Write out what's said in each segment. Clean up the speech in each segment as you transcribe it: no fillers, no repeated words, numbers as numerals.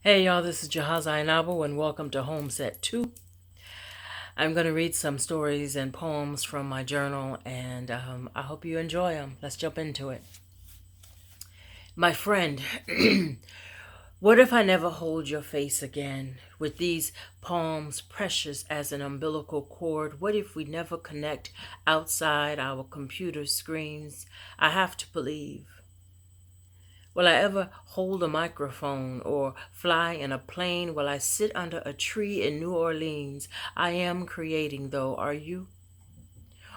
Hey y'all, this is Jahaza Ainabo and welcome to Home Set 2. I'm going to read some stories and poems from my journal and I hope you enjoy them. Let's jump into it. My friend, what if I never hold your face again? With these palms precious as an umbilical cord, what if we never connect outside our computer screens? I have to believe. Will I ever hold a microphone or fly in a plane? Will I sit under a tree in New Orleans? I am creating, though. Are you?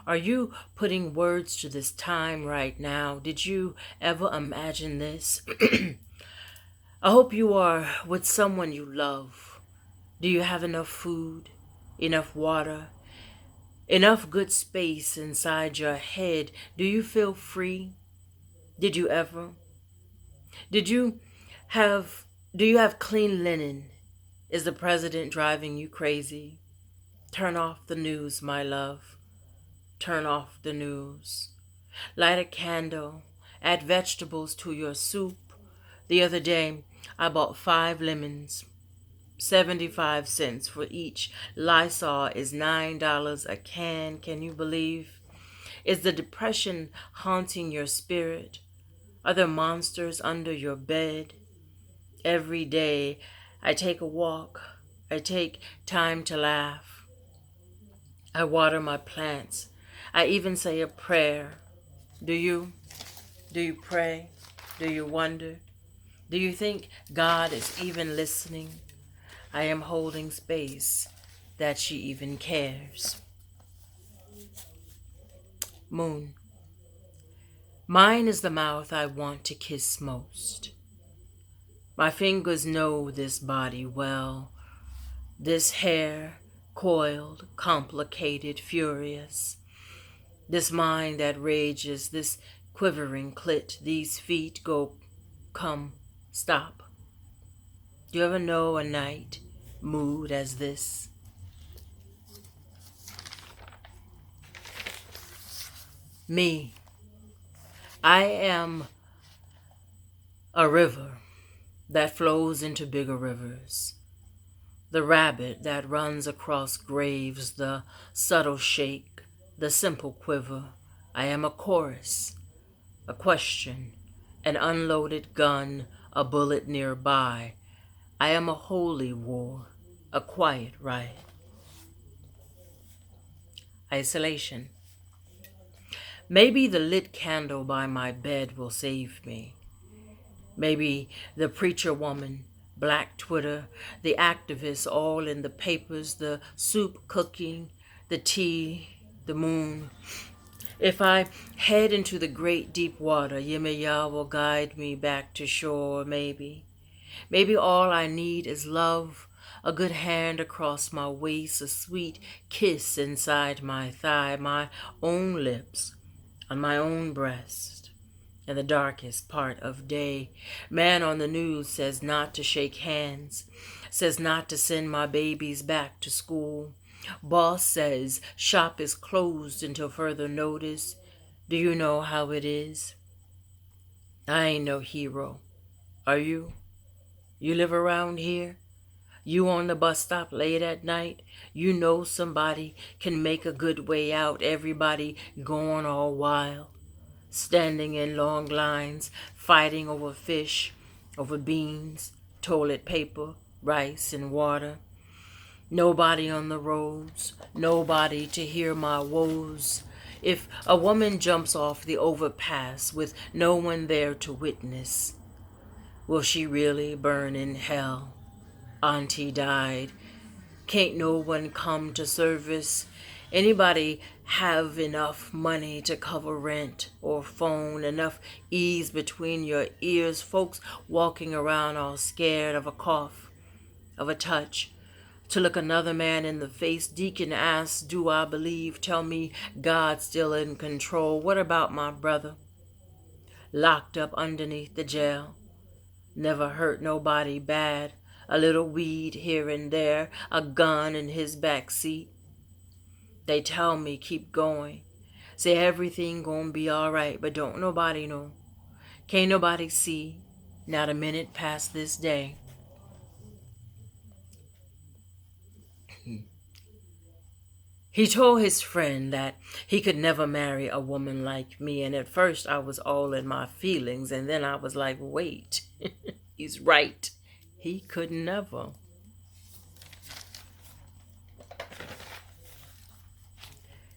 Are you putting words to this time right now? Did you ever imagine this? I hope you are with someone you love. Do you have enough food, enough water, enough good space inside your head? Do you feel free? Did you ever? Did you have do you have clean linen? Is the president driving you crazy? Turn off the news, my love. Turn off the news. Light a candle. Add vegetables to your soup. The other day, I bought 5 lemons. 75 cents for each. Lysol is $9 a can. Can you believe? Is the depression haunting your spirit? Are there monsters under your bed? Every day I take a walk. I take time to laugh. I water my plants. I even say a prayer. Do you? Do you pray? Do you wonder? Do you think God is even listening? I am holding space that she even cares. Moon. Mine is the mouth I want to kiss most. My fingers know this body well. This hair, coiled, complicated, furious. This mind that rages, this quivering clit, these feet go, come, stop. Do you ever know a night mood as this? Me. I am a river that flows into bigger rivers. The rabbit that runs across graves, the subtle shake, the simple quiver. I am a chorus, a question, an unloaded gun, a bullet nearby. I am a holy war, a quiet riot. Isolation. Maybe the lit candle by my bed will save me. Maybe the preacher woman, Black Twitter, the activists all in the papers, the soup cooking, the tea, the moon. If I head into the great deep water, Yemaya will guide me back to shore, maybe. Maybe all I need is love, a good hand across my waist, a sweet kiss inside my thigh, my own lips on my own breast. In the darkest part of day, man on the news says not to shake hands, says not to send my babies back to school. Boss says shop is closed until further notice. Do you know how it is? I ain't no hero. Are you? You live around here? You on the bus stop late at night? You know somebody can make a good way out, everybody going all wild. Standing in long lines, fighting over fish, over beans, toilet paper, rice, and water. Nobody on the roads, nobody to hear my woes. If a woman jumps off the overpass with no one there to witness, will she really burn in hell? Auntie died. Can't no one come to service? Anybody have enough money to cover rent or phone, enough ease between your ears, folks walking around all scared of a cough, of a touch, to look another man in the face? Deacon asks, do I believe? Tell me God's still in control. What about my brother? Locked up underneath the jail. Never hurt nobody bad. A little weed here and there, a gun in his back seat. They tell me keep going. Say everything gonna be alright, but don't nobody know. Can't nobody see. Not a minute past this day. He told his friend that he could never marry a woman like me, and at first I was all in my feelings, and then I was like, wait, he's right. He could never.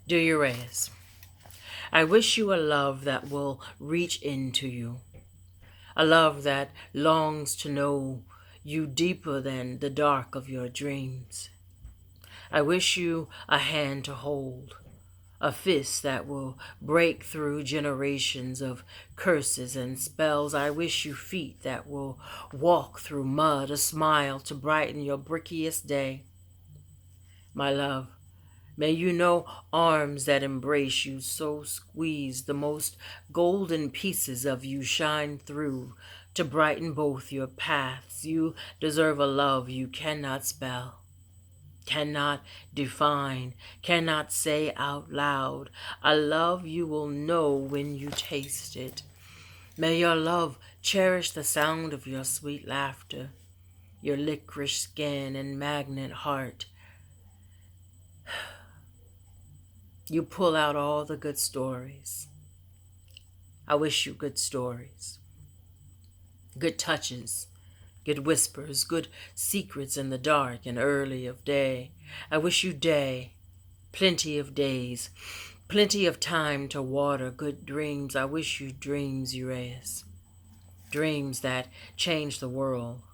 Dear Urias, I wish you a love that will reach into you, a love that longs to know you deeper than the dark of your dreams. I wish you a hand to hold, a fist that will break through generations of curses and spells. I wish you feet that will walk through mud, a smile to brighten your brickiest day. My love, may you know arms that embrace you, so squeeze the most golden pieces of you shine through to brighten both your paths. You deserve a love you cannot spell, cannot define, cannot say out loud, a love you will know when you taste it. May your love cherish the sound of your sweet laughter, your licorice skin and magnet heart. You pull out all the good stories. I wish you good stories, good touches, good whispers, good secrets in the dark and early of day. I wish you day, plenty of days, plenty of time to water good dreams. I wish you dreams, Urias, dreams that change the world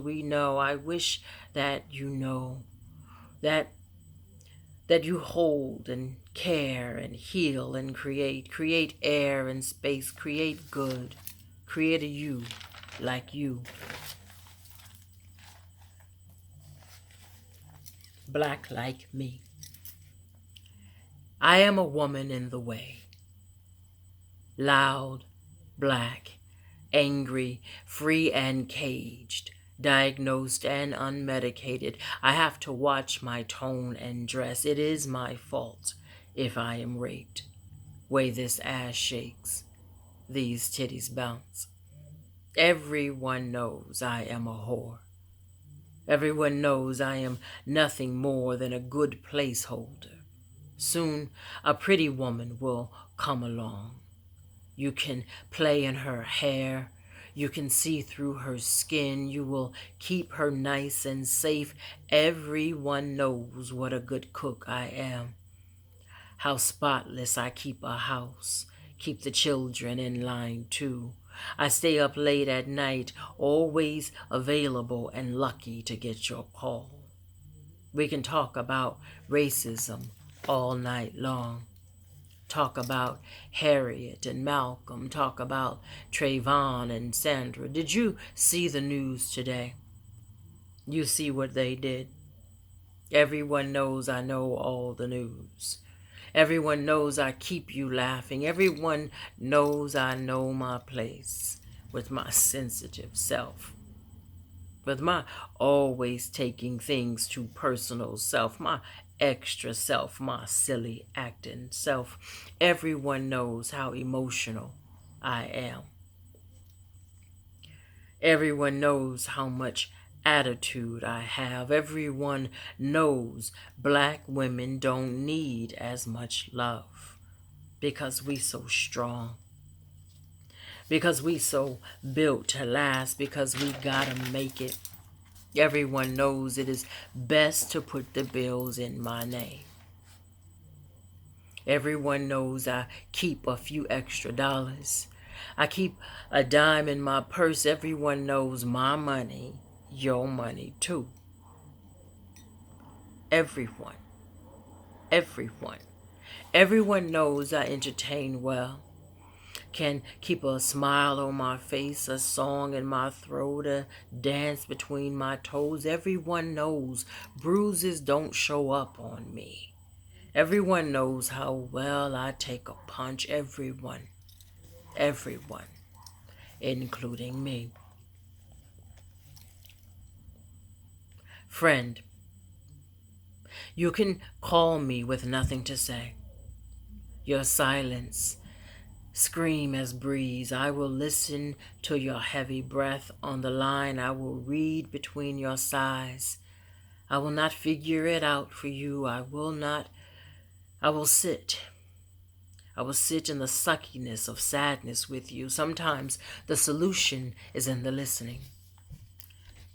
we know. I wish that you know, that you hold and care and heal and create air and space, create good, create a you like you. Black like me. I am a woman in the way. Loud, black, angry, free and caged, diagnosed and unmedicated. I have to watch my tone and dress. It is my fault if I am raped. Way this ass shakes, these titties bounce. Everyone knows I am a whore. Everyone knows I am nothing more than a good placeholder. Soon a pretty woman will come along. You can play in her hair. You can see through her skin. You will keep her nice and safe. Everyone knows what a good cook I am. How spotless I keep a house. Keep the children in line too. I stay up late at night, always available and lucky to get your call. We can talk about racism all night long. Talk about Harriet and Malcolm. Talk about Trayvon and Sandra. Did you see the news today? You see what they did? Everyone knows I know all the news. Everyone knows I keep you laughing. Everyone knows I know my place with my sensitive self. With my always taking things too personal self, my extra self, my silly acting self. Everyone knows how emotional I am. Everyone knows how much attitude I have. Everyone knows black women don't need as much love because we so strong, because we so built to last, because we gotta make it. Everyone knows it is best to put the bills in my name. Everyone knows I keep a few extra dollars. I keep a dime in my purse. Everyone knows my money, your money too. Everyone. Everyone knows I entertain well. Can keep a smile on my face, a song in my throat, a dance between my toes. Everyone knows bruises don't show up on me. Everyone knows how well I take a punch. Everyone, including me. Friend, you can call me with nothing to say. Your silence scream as breeze. I will listen to your heavy breath on the line. I will read between your sighs. I will not figure it out for you. I will sit. I will sit in the suckiness of sadness with you. Sometimes the solution is in the listening.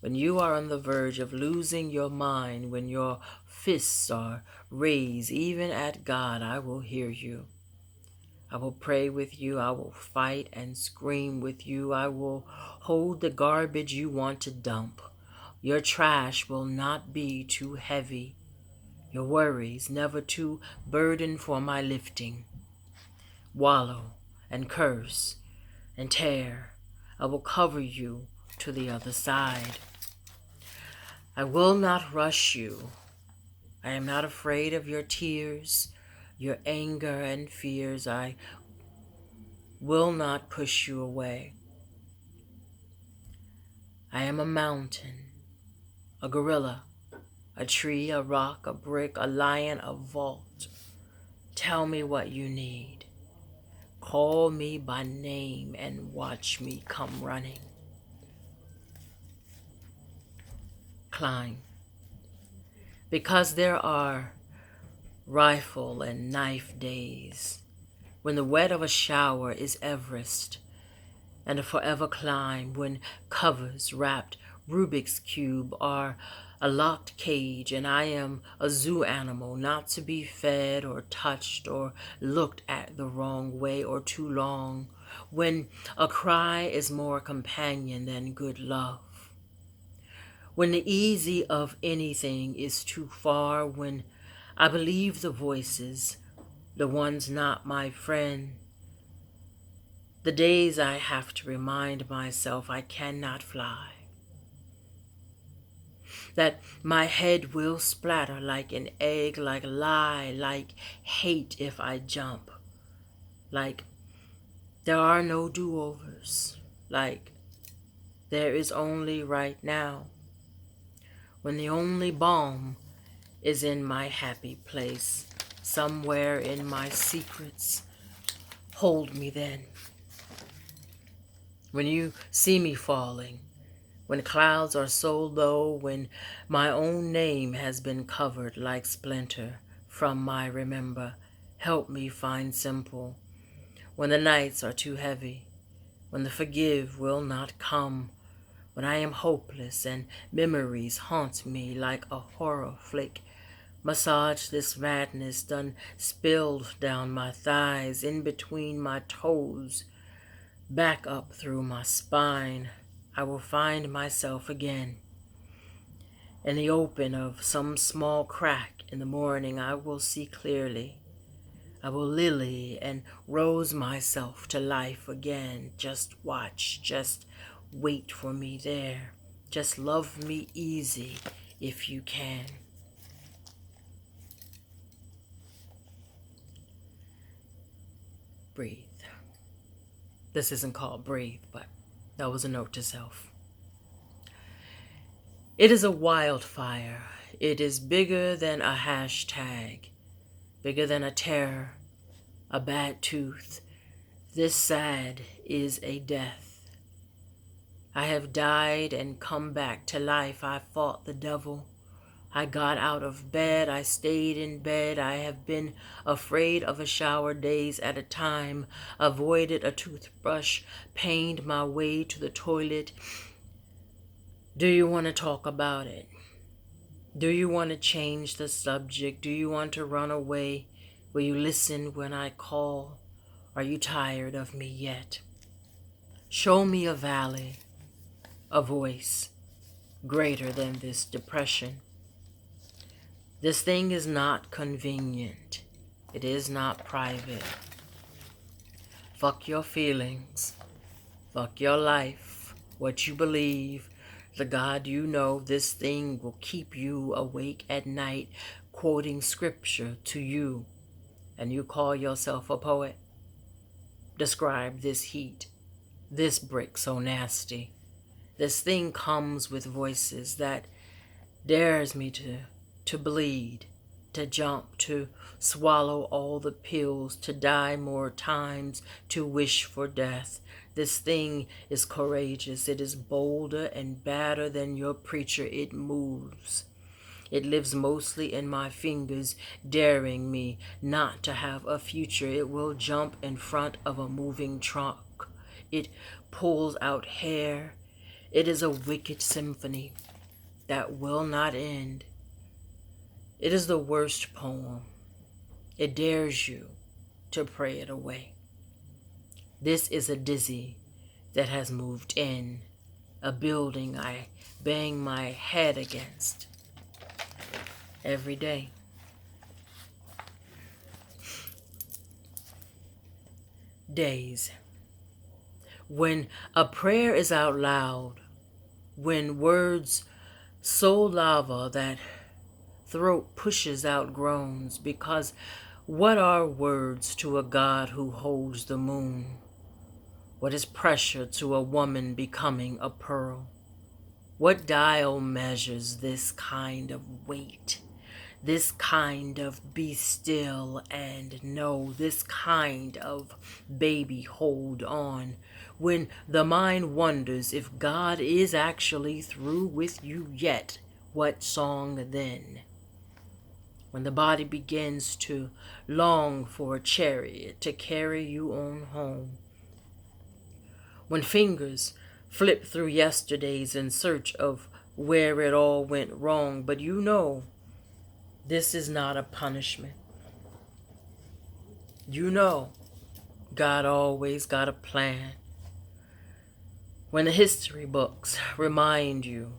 When you are on the verge of losing your mind, when your fists are raised, even at God, I will hear you. I will pray with you. I will fight and scream with you. I will hold the garbage you want to dump. Your trash will not be too heavy. Your worries never too burdened for my lifting. Wallow and curse and tear. I will cover you to the other side. I will not rush you. I am not afraid of your tears, your anger and fears. I will not push you away. I am a mountain, a gorilla, a tree, a rock, a brick, a lion, a vault. Tell me what you need. Call me by name and watch me come running. Climb. Because there are rifle and knife days, when the wet of a shower is Everest, and a forever climb, when covers wrapped Rubik's Cube are a locked cage, and I am a zoo animal, not to be fed or touched or looked at the wrong way or too long, when a cry is more companion than good love, when the easy of anything is too far, when I believe the voices, the ones not my friend, the days I have to remind myself I cannot fly, that my head will splatter like an egg, like lie, like hate if I jump, like there are no do-overs, like there is only right now, when the only balm is in my happy place, somewhere in my secrets. Hold me then. When you see me falling, when clouds are so low, when my own name has been covered like splinter from my remember, help me find simple. When the nights are too heavy, when the forgive will not come, when I am hopeless and memories haunt me like a horror flick, massage this madness done spilled down my thighs, in between my toes, back up through my spine. I will find myself again. In the open of some small crack in the morning, I will see clearly. I will lily and rose myself to life again. Just watch, just wait for me there. Just love me easy if you can. Breathe. This isn't called breathe, but that was a note to self. It is a wildfire. It is bigger than a hashtag, bigger than a terror, a bad tooth. This sad is a death. I have died and come back to life. I fought the devil. I got out of bed. I stayed in bed. I have been afraid of a shower days at a time, avoided a toothbrush, pained my way to the toilet. Do you want to talk about it? Do you want to change the subject? Do you want to run away? Will you listen when I call? Are you tired of me yet? Show me a valley, a voice greater than this depression. This thing is not convenient. It is not private. Fuck your feelings. Fuck your life. What you believe. The God you know. This thing will keep you awake at night, quoting scripture to you. And you call yourself a poet. Describe this heat. This brick so nasty. This thing comes with voices that dares me to bleed, to jump, to swallow all the pills, to die more times, to wish for death. This thing is courageous. It is bolder and badder than your preacher. It moves. It lives mostly in my fingers, daring me not to have a future. It will jump in front of a moving trunk. It pulls out hair. It is a wicked symphony that will not end. It is the worst poem. It dares you to pray it away. This is a dizzy that has moved in, a building I bang my head against every day. Days when a prayer is out loud, when words so lava that throat pushes out groans, because what are words to a God who holds the moon? What is pressure to a woman becoming a pearl? What dial measures this kind of weight? This kind of be still and know, this kind of baby hold on, when the mind wonders if God is actually through with you yet, what song then? When the body begins to long for a chariot to carry you on home, when fingers flip through yesterdays in search of where it all went wrong, but you know this is not a punishment. You know God always got a plan. When the history books remind you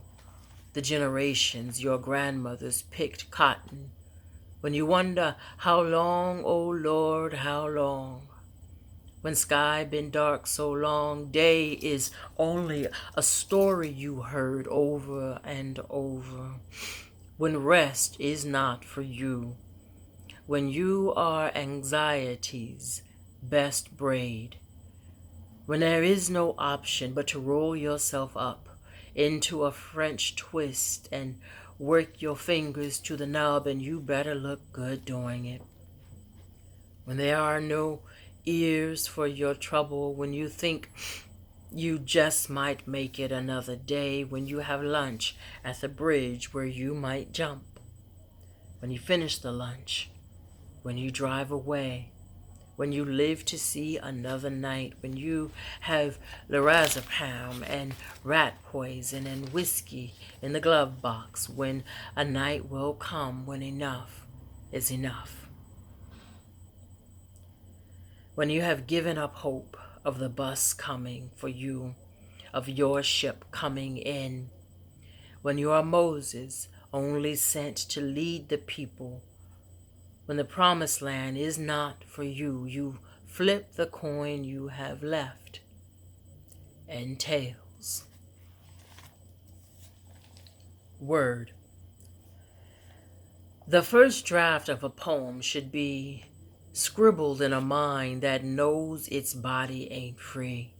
the generations your grandmothers picked cotton, when you wonder how long, oh Lord, how long? When sky been dark so long, day is only a story you heard over and over. When rest is not for you, when you are anxiety's best braid, when there is no option but to roll yourself up into a French twist and work your fingers to the nub, and you better look good doing it. When there are no ears for your trouble, when you think you just might make it another day, when you have lunch at the bridge where you might jump, when you finish the lunch, when you drive away, when you live to see another night, when you have lorazepam and rat poison and whiskey in the glove box, when a night will come when enough is enough. When you have given up hope of the bus coming for you, of your ship coming in, when you are Moses only sent to lead the people, when the promised land is not for you, you flip the coin you have left, and tails. Word. The first draft of a poem should be scribbled in a mind that knows its body ain't free.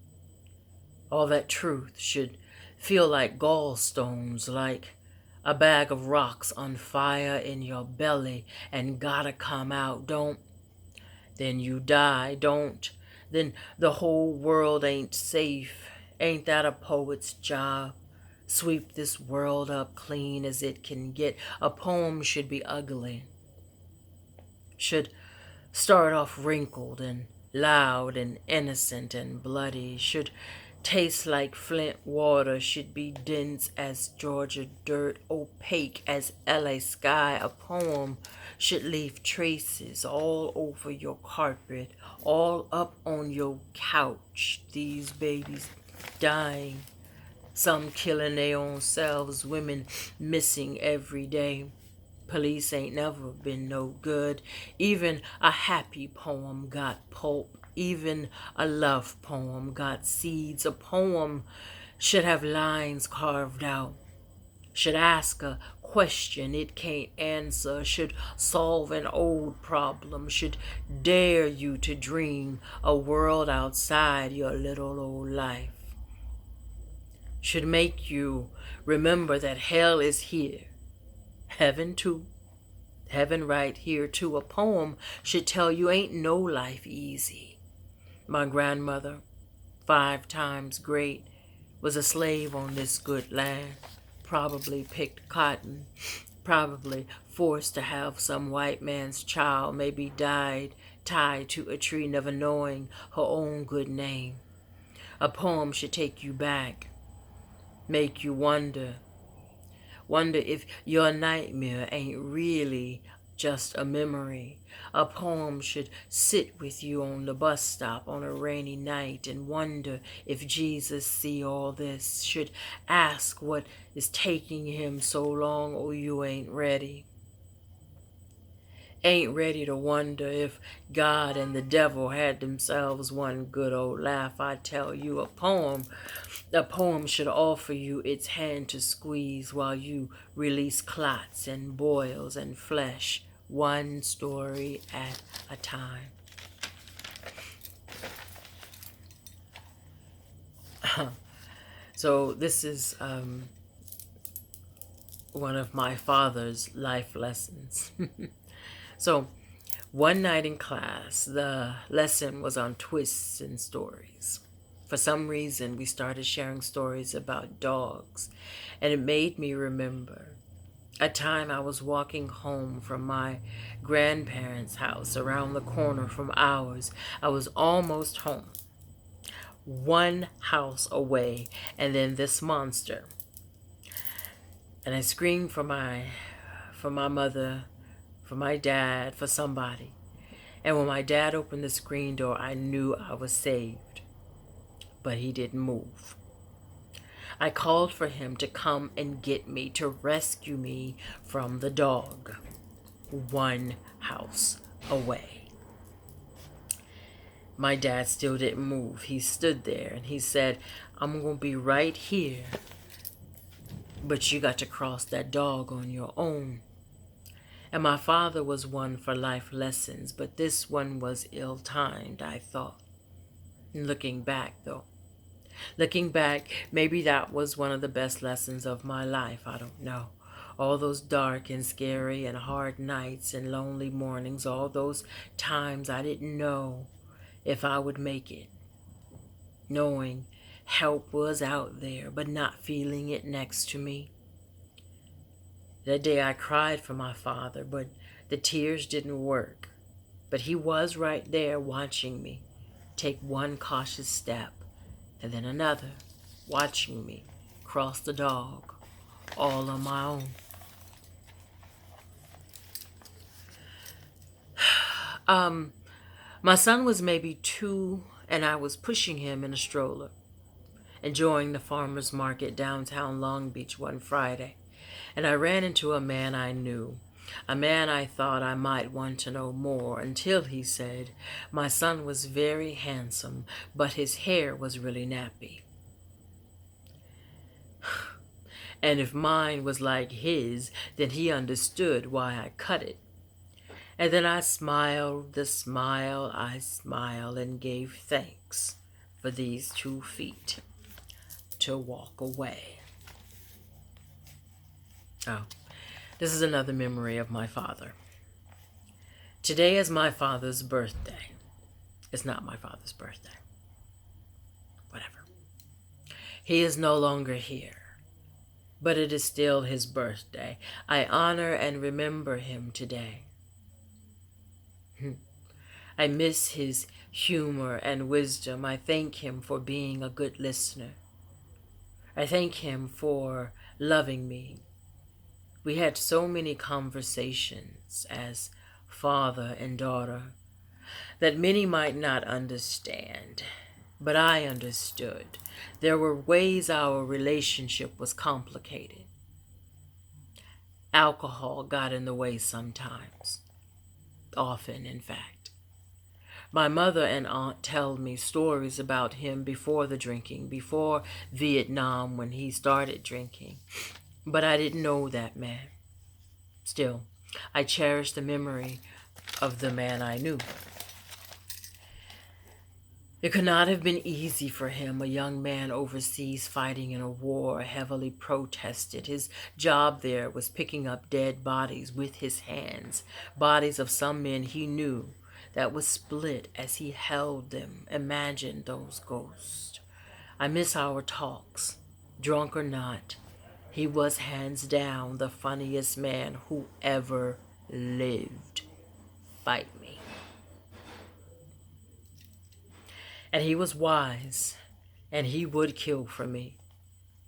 All that truth should feel like gallstones, like a bag of rocks on fire in your belly and gotta come out. Don't, then you die. Don't, then the whole world ain't safe. Ain't that a poet's job? Sweep this world up clean as it can get. A poem should be ugly. Should start off wrinkled and loud and innocent and bloody, should taste like Flint water, should be dense as Georgia dirt, opaque as LA sky. A poem should leave traces all over your carpet, all up on your couch. These babies dying, some killing their own selves, women missing every day. Police ain't never been no good. Even a happy poem got pulp. Even a love poem got seeds. A poem should have lines carved out. Should ask a question it can't answer. Should solve an old problem. Should dare you to dream a world outside your little old life. Should make you remember that hell is here. Heaven too. Heaven right here too. A poem should tell you ain't no life easy. My grandmother, 5 times great, was a slave on this good land. Probably picked cotton, probably forced to have some white man's child, maybe died tied to a tree, never knowing her own good name. A poem should take you back, make you wonder if your nightmare ain't really just a memory. A poem should sit with you on the bus stop on a rainy night and wonder if Jesus see all this. Should ask what is taking him so long, or you ain't ready. Ain't ready to wonder if God and the devil had themselves one good old laugh. I tell you, a poem should offer you its hand to squeeze while you release clots and boils and flesh, one story at a time. So this is one of my father's life lessons. So one night in class, the lesson was on twists and stories. For some reason, we started sharing stories about dogs, and it made me remember a time I was walking home from my grandparents' house around the corner from ours. I was almost home, one house away, and then this monster. And I screamed for my mother, for my dad, for somebody. And when my dad opened the screen door, I knew I was saved. But he didn't move. I called for him to come and get me, to rescue me from the dog, one house away. My dad still didn't move. He stood there and he said, I'm going to be right here, but you got to cross that dog on your own. And my father was one for life lessons, but this one was ill-timed, I thought. Looking back, maybe that was one of the best lessons of my life. I don't know. All those dark and scary and hard nights and lonely mornings, all those times I didn't know if I would make it. Knowing help was out there, but not feeling it next to me. That day I cried for my father, but the tears didn't work. But he was right there watching me take one cautious step and then another, watching me cross the dog all on my own. My son was maybe 2 and I was pushing him in a stroller, enjoying the farmer's market downtown Long Beach one Friday. And I ran into a man I knew, a man I thought I might want to know more, until he said my son was very handsome, but his hair was really nappy. And if mine was like his, then he understood why I cut it. And then I smiled the smile I smile and gave thanks for these 2 feet to walk away. Oh, this is another memory of my father. Today is my father's birthday. It's not my father's birthday. Whatever. He is no longer here, but it is still his birthday. I honor and remember him today. I miss his humor and wisdom. I thank him for being a good listener. I thank him for loving me. We had so many conversations as father and daughter that many might not understand, but I understood. There were ways our relationship was complicated. Alcohol got in the way sometimes, often in fact. My mother and aunt tell me stories about him before the drinking, before Vietnam when he started drinking. But I didn't know that man. Still, I cherish the memory of the man I knew. It could not have been easy for him, a young man overseas fighting in a war heavily protested. His job there was picking up dead bodies with his hands, bodies of some men he knew that was split as he held them. Imagine those ghosts. I miss our talks, drunk or not. He was hands down the funniest man who ever lived. Fight me. And he was wise, and he would kill for me.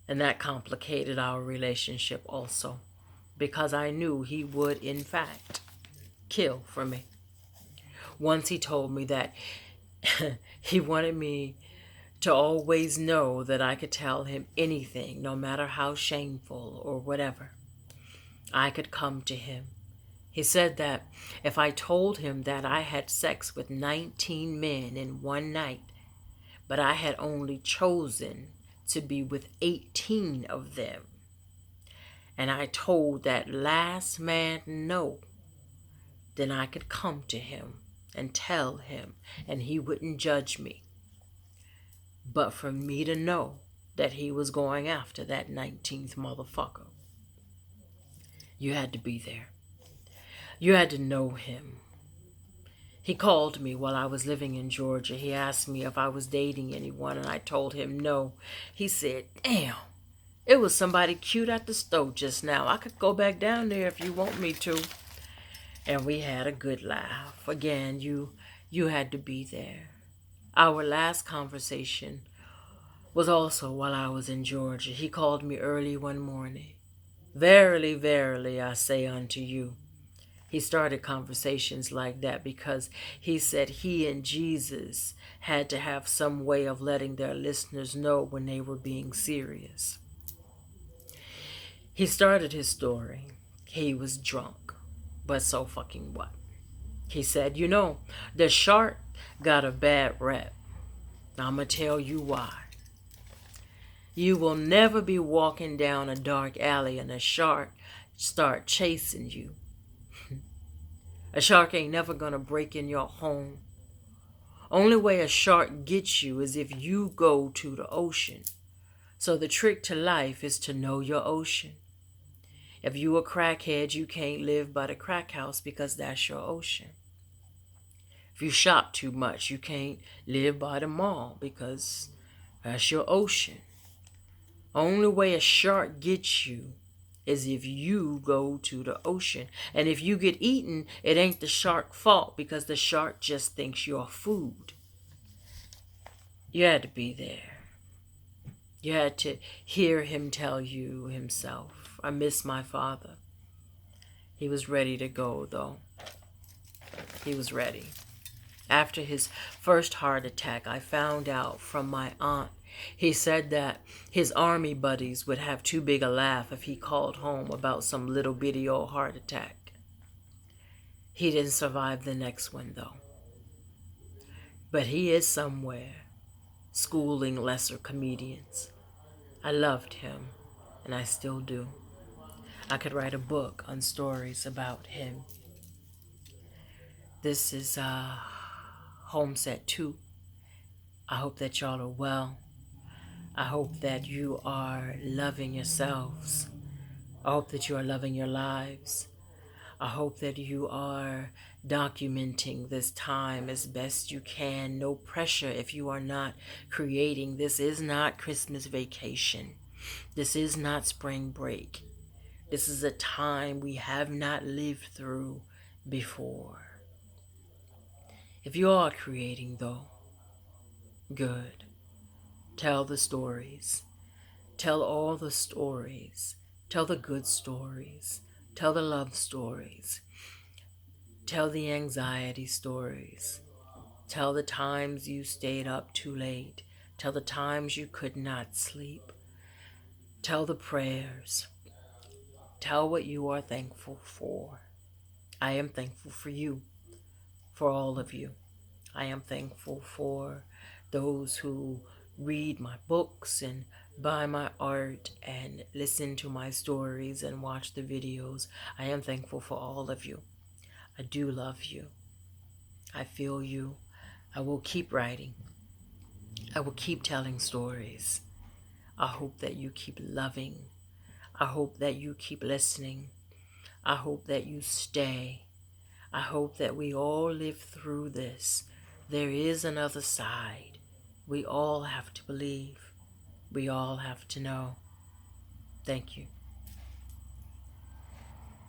And that complicated our relationship also, because I knew he would, in fact, kill for me. Once he told me that he wanted me to always know that I could tell him anything, no matter how shameful or whatever. I could come to him. He said that if I told him that I had sex with 19 men in one night, but I had only chosen to be with 18 of them, and I told that last man no, then I could come to him and tell him, and he wouldn't judge me. But for me to know that he was going after that 19th motherfucker, you had to be there. You had to know him. He called me while I was living in Georgia. He asked me if I was dating anyone, and I told him no. He said, damn, it was somebody cute at the stove just now. I could go back down there if you want me to. And we had a good laugh. Again, you had to be there. Our last conversation was also while I was in Georgia. He called me early one morning. Verily, verily, I say unto you. He started conversations like that because he said he and Jesus had to have some way of letting their listeners know when they were being serious. He started his story. He was drunk, but so fucking what? He said, you know, the shark got a bad rep. I'm going to tell you why. You will never be walking down a dark alley and a shark start chasing you. A shark ain't never gonna break in your home. Only way a shark gets you is if you go to the ocean. So the trick to life is to know your ocean. If you a crackhead, you can't live by the crack house because that's your ocean. If you shop too much, you can't live by the mall because that's your ocean. Only way a shark gets you is if you go to the ocean. And if you get eaten, it ain't the shark's fault because the shark just thinks you're food. You had to be there. You had to hear him tell you himself, I miss my father. He was ready to go, though. He was ready. After his first heart attack, I found out from my aunt. He said that his army buddies would have too big a laugh if he called home about some little bitty old heart attack. He didn't survive the next one, though. But he is somewhere, schooling lesser comedians. I loved him, and I still do. I could write a book on stories about him. This is Homeset 2. I hope that y'all are well. I hope that you are loving yourselves. I hope that you are loving your lives. I hope that you are documenting this time as best you can. No pressure if you are not creating. This is not Christmas vacation. This is not spring break. This is a time we have not lived through before. If you are creating, though, good. Tell the stories. Tell all the stories. Tell the good stories. Tell the love stories. Tell the anxiety stories. Tell the times you stayed up too late. Tell the times you could not sleep. Tell the prayers. Tell what you are thankful for. I am thankful for you, for all of you. I am thankful for those who read my books and buy my art and listen to my stories and watch the videos. I am thankful for all of you. I do love you. I feel you. I will keep writing. I will keep telling stories. I hope that you keep loving. I hope that you keep listening. I hope that you stay. I hope that we all live through this. There is another side. We all have to believe. We all have to know. Thank you.